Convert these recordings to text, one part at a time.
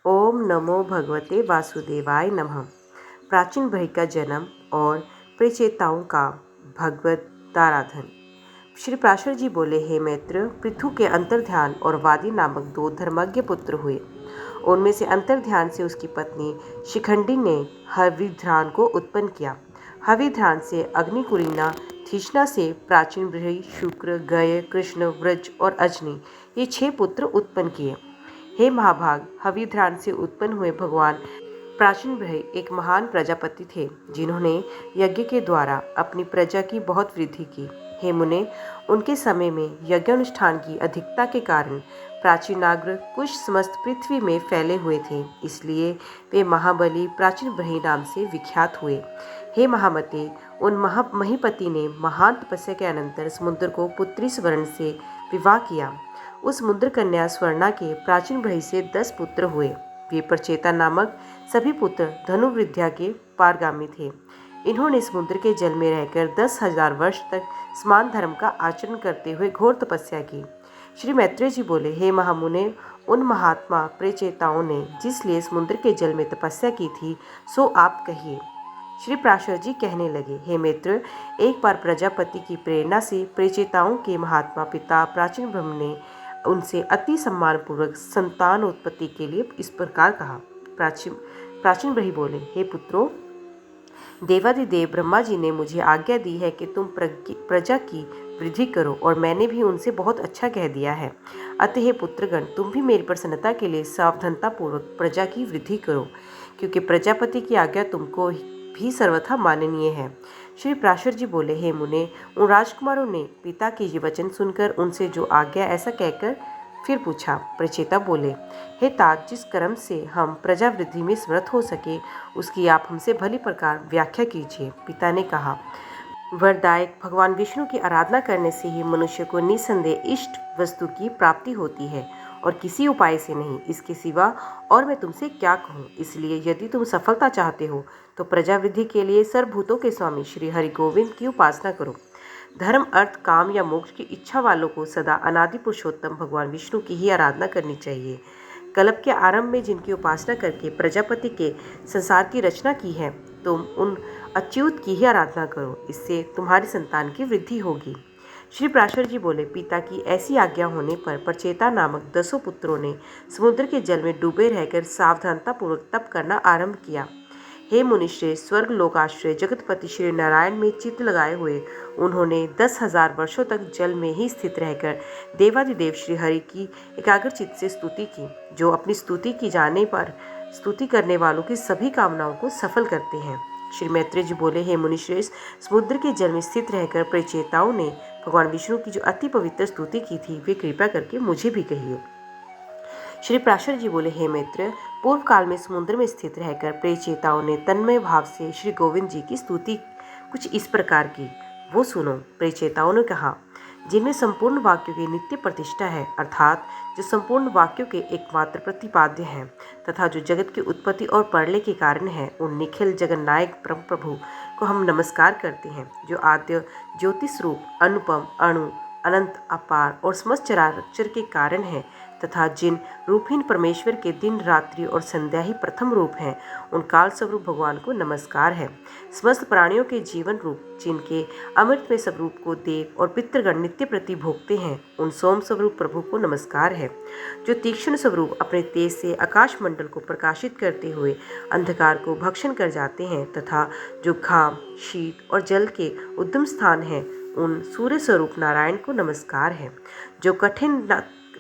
ओम नमो भगवते वासुदेवाय नमः। प्राचीन भय का जन्म और प्रेचेताओं का भगवताराधन। श्री प्राशर जी बोले, हे मित्र, पृथु के अंतर्ध्यान और वादी नामक 2 धर्मज्ञ पुत्र हुए। उनमें से अंतर्ध्यान से उसकी पत्नी शिखंडी ने हविध्रान को उत्पन्न किया। हविध्रान से अग्निकुलीना, थीष्णा से प्राचीन बृहि, शुक्र, गय, कृष्ण, व्रज और अजनी, ये 6 पुत्र उत्पन्न किए। हे महाभाग, हविध्रान से उत्पन्न हुए भगवान प्राचीन बृहि एक महान प्रजापति थे, जिन्होंने यज्ञ के द्वारा अपनी प्रजा की बहुत वृद्धि की। हे मुने, उनके समय में यज्ञानुष्ठान की अधिकता के कारण प्राचीनाग्र कुश समस्त पृथ्वी में फैले हुए थे, इसलिए वे महाबली प्राचीन बृहि नाम से विख्यात हुए। हे महामते, उन महीपति ने महान तपस्या के अनंतर समुद्र को पुत्री स्वर्ण से विवाह किया। उस मुद्र कन्या स्वर्णा के प्राचीन बृहि से 10 पुत्र हुए। वे प्रचेता नामक सभी पुत्र धनुर्विद्या के पारगामी थे। इन्होंने समुद्र के जल में रहकर 10,000 वर्ष तक समान धर्म का आचरण करते हुए घोर तपस्या की। श्री मैत्रेय जी बोले, हे महामुने, उन महात्मा प्रेचेताओं ने जिसलिए समुद्र के जल में तपस्या की थी, सो आप कहिए। श्री प्राशर जी कहने लगे, हे मित्र, एक बार प्रजापति की प्रेरणा से प्रेचेताओं के महात्मा पिता प्राचीन ब्रह्म ने उनसे अति सम्मानपूर्वक संतान उत्पत्ति के लिए इस प्रकार कहा। प्राचीन ब्रह्म बोले, हे पुत्रों, देवादिदेव ब्रह्मा जी ने मुझे आज्ञा दी है कि तुम प्रजा की वृद्धि करो, और मैंने भी उनसे बहुत अच्छा कह दिया है। अतः हे पुत्रगण, तुम भी मेरी प्रसन्नता के लिए सावधानता पूर्वक प्रजा की वृद्धि करो, क्योंकि प्रजापति की आज्ञा तुमको भी सर्वथा माननीय है। श्री प्राशर जी बोले, हे मुने, उन राजकुमारों ने पिता के ये वचन सुनकर उनसे जो आज्ञा ऐसा कहकर फिर पूछा। प्रचेता बोले, हे तात, जिस कर्म से हम प्रजा वृद्धि में समर्थ हो सके, उसकी आप हमसे भली प्रकार व्याख्या कीजिए। पिता ने कहा, वरदायक भगवान विष्णु की आराधना करने से ही मनुष्य को निसंदेह इष्ट वस्तु की प्राप्ति होती है, और किसी उपाय से नहीं। इसके सिवा और मैं तुमसे क्या कहूँ। इसलिए यदि तुम सफलता चाहते हो तो प्रजा वृद्धि के लिए सर्वभूतों के स्वामी श्री हरि गोविंद की उपासना करो। धर्म, अर्थ, काम या मोक्ष की इच्छा वालों को सदा अनादि पुरुषोत्तम भगवान विष्णु की ही आराधना करनी चाहिए। कल्प के आरंभ में जिनकी उपासना करके प्रजापति के संसार की रचना की है, तुम उन अच्युत की ही आराधना करो। इससे तुम्हारी संतान की वृद्धि होगी। श्री प्राशर जी बोले, पिता की ऐसी आज्ञा होने पर प्रचेता नामक 10 पुत्रों ने समुद्र के जल में डूबे रहकर सावधानता पूर्वक तप करना आरंभ किया। हे मुनिश्रेष्ठ, स्वर्ग लोकाश्रय जगतपति श्री नारायण में चित्त लगाए हुए उन्होंने 10,000 वर्षों तक जल में ही स्थित रहकर देवादिदेव श्री हरि की एकाग्र चित्त से स्तुति की, जो अपनी स्तुति की जाने पर स्तुति करने वालों की सभी कामनाओं को सफल करते हैं। श्री मैत्रेय जी बोले, हे मुनिश्रेष्ठ, समुद्र के जल में स्थित रहकर प्रेचेताओं ने भगवान विष्णु की जो अति पवित्र स्तुति की थी, वे कृपा करके मुझे भी कहिए। श्री प्राशर जी बोले, हे मित्र, पूर्व काल में समुद्र में स्थित रहकर प्रेचेताओं ने तन्मय भाव से श्री गोविंद जी की स्तुति कुछ इस प्रकार की, वो सुनो। प्रेचेताओं ने कहा, जिनमें संपूर्ण वाक्यों की नित्य प्रतिष्ठा है, अर्थात जो संपूर्ण वाक्यों के एकमात्र प्रतिपाद्य हैं, तथा जो जगत की उत्पत्ति और प्रलय के कारण है, उन निखिल जगन्नायक परम प्रभु को हम नमस्कार करते हैं, जो आद्य ज्योतिष रूप, अनुपम, अणु, अनंत, अपार और समस्त चराचर के कारण है, तथा जिन रूपहीन परमेश्वर के दिन, रात्रि और संध्या ही प्रथम रूप हैं, उन काल स्वरूप भगवान को नमस्कार है। समस्त प्राणियों के जीवन रूप, जिनके अमृत में स्वरूप को देव और पितृगण नित्य प्रति भोगते हैं, उन सोम स्वरूप प्रभु को नमस्कार है। जो तीक्ष्ण स्वरूप अपने तेज से आकाश मंडल को प्रकाशित करते हुए अंधकार को भक्षण कर जाते हैं, तथा जो घाम, शीत और जल के उद्गम स्थान हैं, उन सूर्य स्वरूप नारायण को नमस्कार है।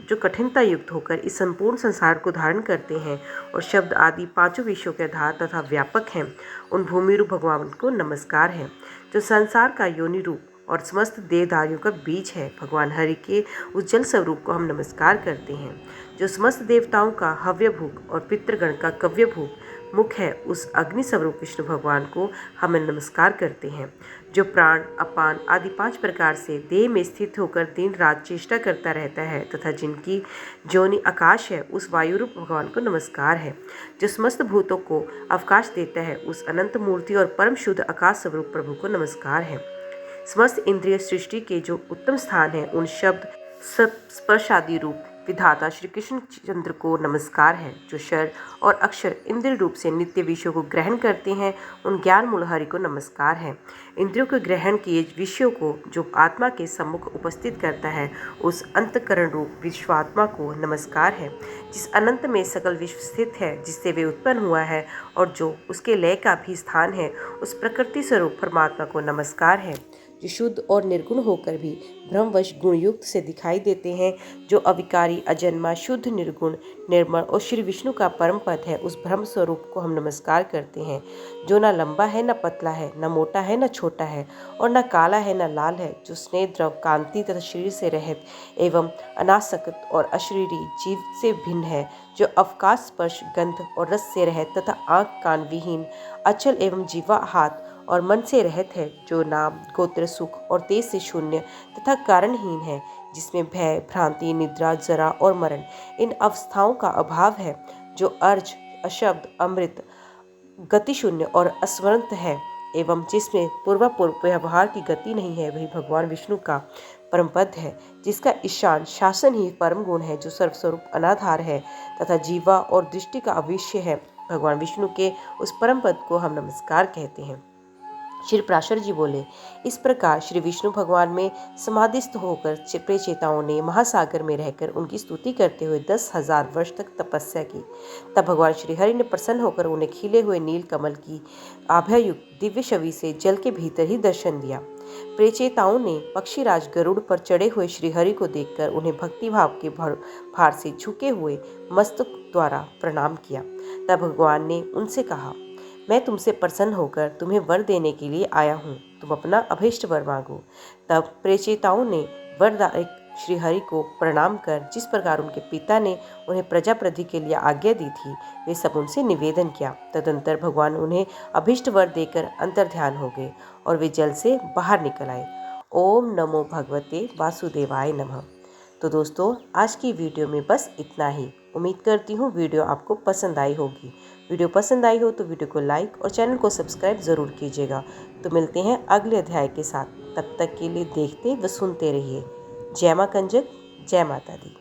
जो कठिनता युक्त होकर इस संपूर्ण संसार को धारण करते हैं और शब्द आदि 5 विषयों के आधार तथा व्यापक हैं, उन भूमि रूप भगवान को नमस्कार है। जो संसार का योनि रूप और समस्त देहधारियों का बीज है, भगवान हरि के उस जल स्वरूप को हम नमस्कार करते हैं। जो समस्त देवताओं का हव्यभूक और पितृगण का कव्यभूक मुख है, उस अग्नि स्वरूप विष्णु भगवान को हम नमस्कार करते हैं। जो प्राण, अपान आदि 5 प्रकार से देह में स्थित होकर दिन रात चेष्टा करता रहता है, तथा जिनकी जोनि आकाश है, उस वायु रूप भगवान को नमस्कार है। जो समस्त भूतों को अवकाश देता है, उस अनंत मूर्ति और परम शुद्ध आकाश स्वरूप प्रभु को नमस्कार है। समस्त इंद्रिय सृष्टि के जो उत्तम स्थान है, उन शब्द, स्पर्श आदि रूप विधाता श्री कृष्ण चंद्र को नमस्कार है। जो शर और अक्षर इंद्रिय रूप से नित्य विषयों को ग्रहण करते हैं, उन ज्ञान मूल हरि को नमस्कार है। इंद्रियों के ग्रहण किए विषयों को जो आत्मा के सम्मुख उपस्थित करता है, उस अंतःकरण रूप विश्वात्मा को नमस्कार है। जिस अनंत में सकल विश्व स्थित है, जिससे वे उत्पन्न हुआ है और जो उसके लय का भी स्थान है, उस प्रकृति स्वरूप परमात्मा को नमस्कार है। जो शुद्ध और निर्गुण होकर भी भ्रमवश गुणयुक्त से दिखाई देते हैं, जो अविकारी, अजन्मा, शुद्ध, निर्गुण, निर्मल और श्री विष्णु का परम पद है, उस ब्रह्म स्वरूप को हम नमस्कार करते हैं। जो न लंबा है, न पतला है, न मोटा है, न छोटा है, और न काला है, न लाल है, जो स्नेह, द्रव, कांति तथा शरीर से रहित एवं अनासक्त और अशरीरी जीव से भिन्न है, जो अवकाश, स्पर्श, गंध और रस से रहित तथा आँख कान विहीन, अचल एवं जीवा, हाथ और मन से रहित है, जो नाम, गोत्र, सुख और तेज से शून्य तथा कारणहीन है, जिसमें भय, भ्रांति, निद्रा, जरा और मरण इन अवस्थाओं का अभाव है, जो अर्ज, अशब्द, अमृत, गति शून्य और अस्वरंत है, एवं जिसमें पूर्वापूर्व व्यवहार की गति नहीं है, वही भगवान विष्णु का परम पद है, जिसका ईशान शासन ही परम गुण है, जो सर्वस्वरूप अनाधार है तथा जीवा और दृष्टि का अविष्य है। भगवान विष्णु के उस परम पद को हम नमस्कार कहते हैं। श्री पराशर जी बोले, इस प्रकार श्री विष्णु भगवान में समाधिस्थ होकर प्रेचेताओं ने महासागर में रहकर उनकी स्तुति करते हुए 10,000 वर्ष तक तपस्या की। तब भगवान श्री हरि ने प्रसन्न होकर उन्हें खिले हुए नील कमल की आभयुक्त दिव्य छवि से जल के भीतर ही दर्शन दिया। प्रेचेताओं ने पक्षीराज गरुड़ पर चढ़े हुए श्री हरि को देखकर उन्हें भक्तिभाव के भार से झुके हुए मस्तक द्वारा प्रणाम किया। तब भगवान ने उनसे कहा, मैं तुमसे प्रसन्न होकर तुम्हें वर देने के लिए आया हूँ, तुम अपना अभीष्ट वर मांगो। तब प्रेचेताओं ने वरदायक श्री हरि को प्रणाम कर जिस प्रकार उनके पिता ने उन्हें प्रजापति के लिए आज्ञा दी थी, वे सब उनसे निवेदन किया। तदंतर भगवान उन्हें अभीष्ट वर देकर अंतर्ध्यान हो गए और वे जल से बाहर निकल आए। ओम नमो भगवते वासुदेवाय नमः। तो दोस्तों, आज की वीडियो में बस इतना ही। उम्मीद करती हूँ वीडियो आपको पसंद आई होगी। वीडियो पसंद आई हो तो वीडियो को लाइक और चैनल को सब्सक्राइब ज़रूर कीजिएगा। तो मिलते हैं अगले अध्याय के साथ। तब तक के लिए देखते व सुनते रहिए। जय मां कंजक, जय माता दी।